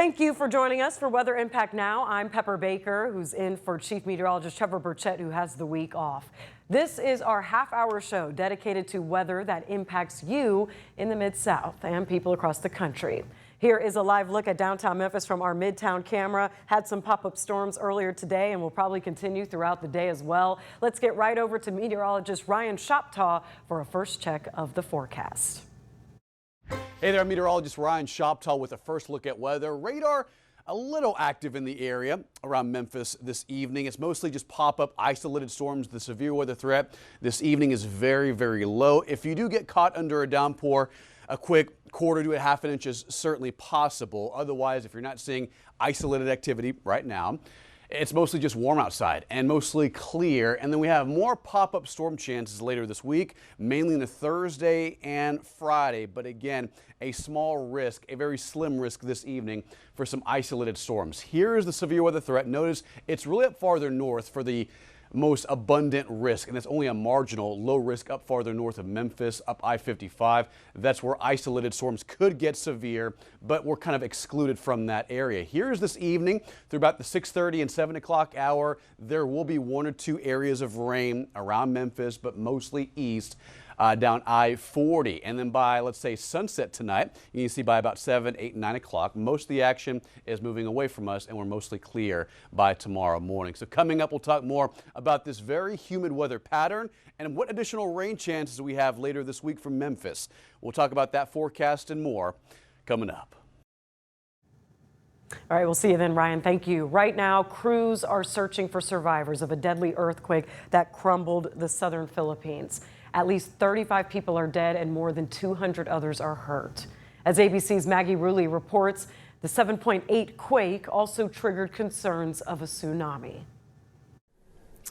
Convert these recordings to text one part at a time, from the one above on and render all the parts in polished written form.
Thank you for joining us for Weather Impact Now. I'm Pepper Baker, who's in for Chief Meteorologist Trevor Burchett, who has the week off. This is our half-hour show dedicated to weather that impacts you in the Mid-South and people across the country. Here is a live look at downtown Memphis from our Midtown camera. Had some pop-up storms earlier today and will probably continue throughout the day as well. Let's get right over to meteorologist Ryan Shoptaw for a first check of the forecast. Hey there, meteorologist Ryan Shoptaw with a first look at weather. Radar a little active in the area around Memphis this evening. It's mostly just pop-up isolated storms. The severe weather threat this evening is very, very low. If you do get caught under a downpour, a quick quarter to a half an inch is certainly possible. Otherwise, if you're not seeing isolated activity right now, it's mostly just warm outside and mostly clear. And then we have more pop-up storm chances later this week, mainly on the Thursday and Friday. But again, a small risk, a very slim risk this evening for some isolated storms. Here is the severe weather threat. Notice it's really up farther north for the most abundant risk, and it's only a marginal low risk up farther north of Memphis, up I-55. That's where isolated storms could get severe, but we're kind of excluded from that area. Here's this evening through about the 6:30 and 7 o'clock hour. There will be one or two areas of rain around Memphis, but mostly east. Down I-40, and then by, let's say, sunset tonight, you can see by about 7, 8, 9 o'clock, most of the action is moving away from us, and we're mostly clear by tomorrow morning. So coming up, we'll talk more about this very humid weather pattern and what additional rain chances we have later this week from Memphis. We'll talk about that forecast and more coming up. All right, we'll see you then, Ryan. Thank you. Right now, crews are searching for survivors of a deadly earthquake that crumbled the southern Philippines. At least 35 people are dead and more than 200 others are hurt. As ABC's Maggie Rulli reports, the 7.8 quake also triggered concerns of a tsunami.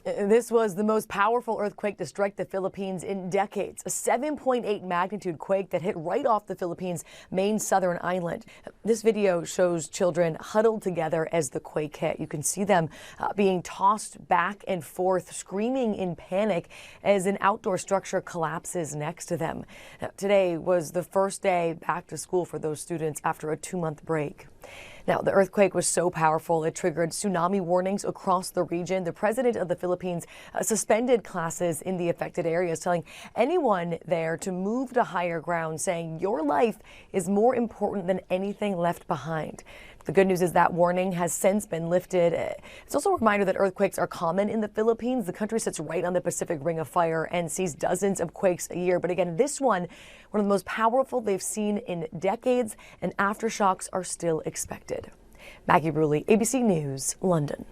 This was the most powerful earthquake to strike the Philippines in decades, a 7.8 magnitude quake that hit right off the Philippines' main southern island. This video shows children huddled together as the quake hit. You can see them being tossed back and forth, screaming in panic as an outdoor structure collapses next to them. Today was the first day back to school for those students after a 2-month break. Now, the earthquake was so powerful it triggered tsunami warnings across the region. The president of the Philippines suspended classes in the affected areas, telling anyone there to move to higher ground, saying your life is more important than anything left behind. The good news is that warning has since been lifted. It's also a reminder that earthquakes are common in the Philippines. The country sits right on the Pacific Ring of Fire and sees dozens of quakes a year. But again, this one of the most powerful they've seen in decades, and aftershocks are still expected. Maggie Rulli, ABC News, London.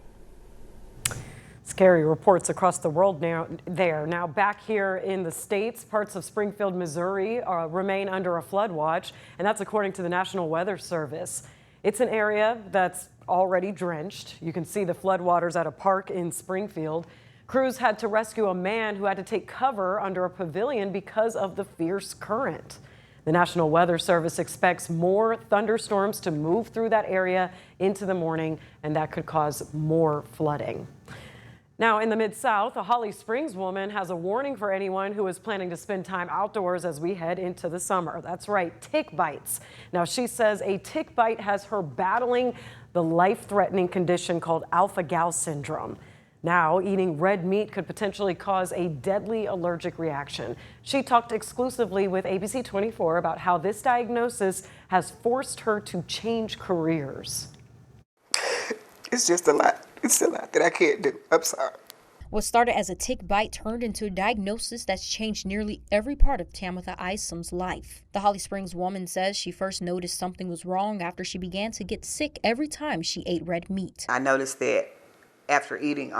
Scary reports across the world now back here in the States, parts of Springfield, Missouri remain under a flood watch, and that's according to the National Weather Service. It's an area that's already drenched. You can see the floodwaters at a park in Springfield. Crews had to rescue a man who had to take cover under a pavilion because of the fierce current. The National Weather Service expects more thunderstorms to move through that area into the morning, and that could cause more flooding. Now, in the Mid-South, a Holly Springs woman has a warning for anyone who is planning to spend time outdoors as we head into the summer. That's right, tick bites. Now, she says a tick bite has her battling the life-threatening condition called alpha-gal syndrome. Now, eating red meat could potentially cause a deadly allergic reaction. She talked exclusively with ABC24 about how this diagnosis has forced her to change careers. It's just a lot. It's a lot that I can't do. I'm sorry. What started as a tick bite turned into a diagnosis that's changed nearly every part of Tamitha Isom's life. The Holly Springs woman says she first noticed something was wrong after she began to get sick every time she ate red meat. I noticed that after eating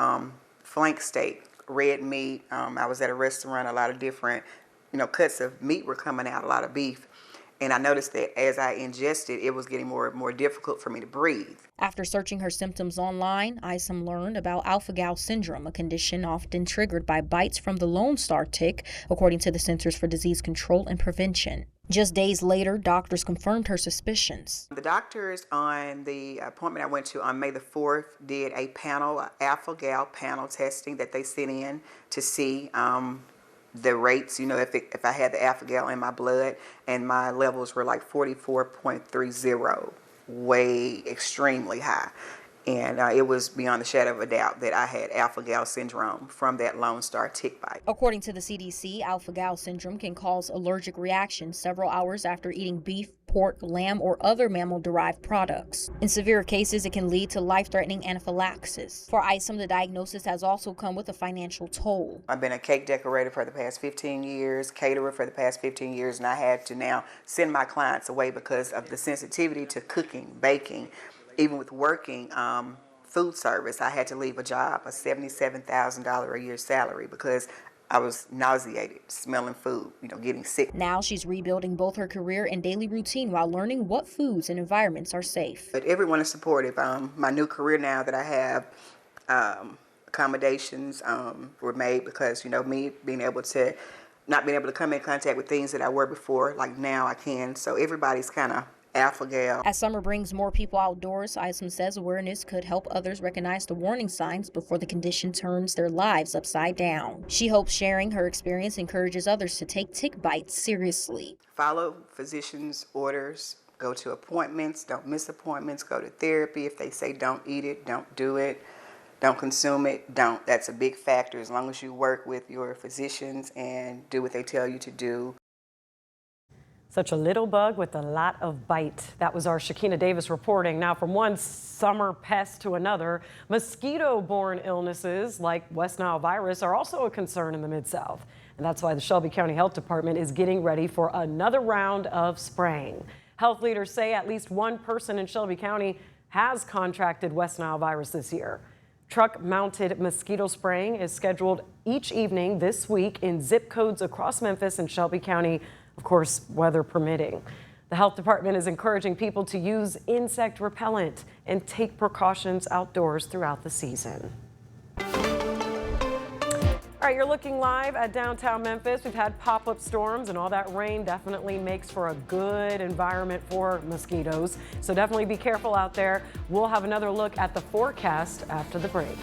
flank steak, red meat, I was at a restaurant, a lot of different, cuts of meat were coming out, a lot of beef. And I noticed that as I ingested, it was getting more and more difficult for me to breathe. After searching her symptoms online, Isom learned about alpha-gal syndrome, a condition often triggered by bites from the Lone Star tick, according to the Centers for Disease Control and Prevention. Just days later, doctors confirmed her suspicions. The doctors on the appointment I went to on May the 4th did a panel, alpha-gal panel testing that they sent in to see the rates, if I had the alpha-gal in my blood, and my levels were like 44.30. way extremely high. And it was beyond the shadow of a doubt that I had alpha-gal syndrome from that Lone Star tick bite. According to the CDC, alpha-gal syndrome can cause allergic reactions several hours after eating beef, pork, lamb, or other mammal-derived products. In severe cases, it can lead to life-threatening anaphylaxis. For Isom, the diagnosis has also come with a financial toll. I've been a cake decorator for the past 15 years, caterer for the past 15 years, and I had to now send my clients away because of the sensitivity to cooking, baking. Even with working food service, I had to leave a job, a $77,000 a year salary, because I was nauseated, smelling food, getting sick. Now she's rebuilding both her career and daily routine while learning what foods and environments are safe. But everyone is supportive. My new career now that I have, accommodations were made because, me being able to, not being able to come in contact with things that I were before, like now I can. So everybody's kind of alpha-gal. As summer brings more people outdoors, Isom says awareness could help others recognize the warning signs before the condition turns their lives upside down. She hopes sharing her experience encourages others to take tick bites seriously. Follow physicians' orders, go to appointments, don't miss appointments, go to therapy. If they say don't eat it, don't do it, don't consume it, don't. That's a big factor as long as you work with your physicians and do what they tell you to do. Such a little bug with a lot of bite. That was our Shakina Davis reporting. Now, from one summer pest to another, mosquito-borne illnesses like West Nile virus are also a concern in the Mid-South. And that's why the Shelby County Health Department is getting ready for another round of spraying. Health leaders say at least one person in Shelby County has contracted West Nile virus this year. Truck-mounted mosquito spraying is scheduled each evening this week in zip codes across Memphis and Shelby County, of course, weather permitting. The health department is encouraging people to use insect repellent and take precautions outdoors throughout the season. All right, you're looking live at downtown Memphis. We've had pop-up storms, and all that rain definitely makes for a good environment for mosquitoes. So definitely be careful out there. We'll have another look at the forecast after the break.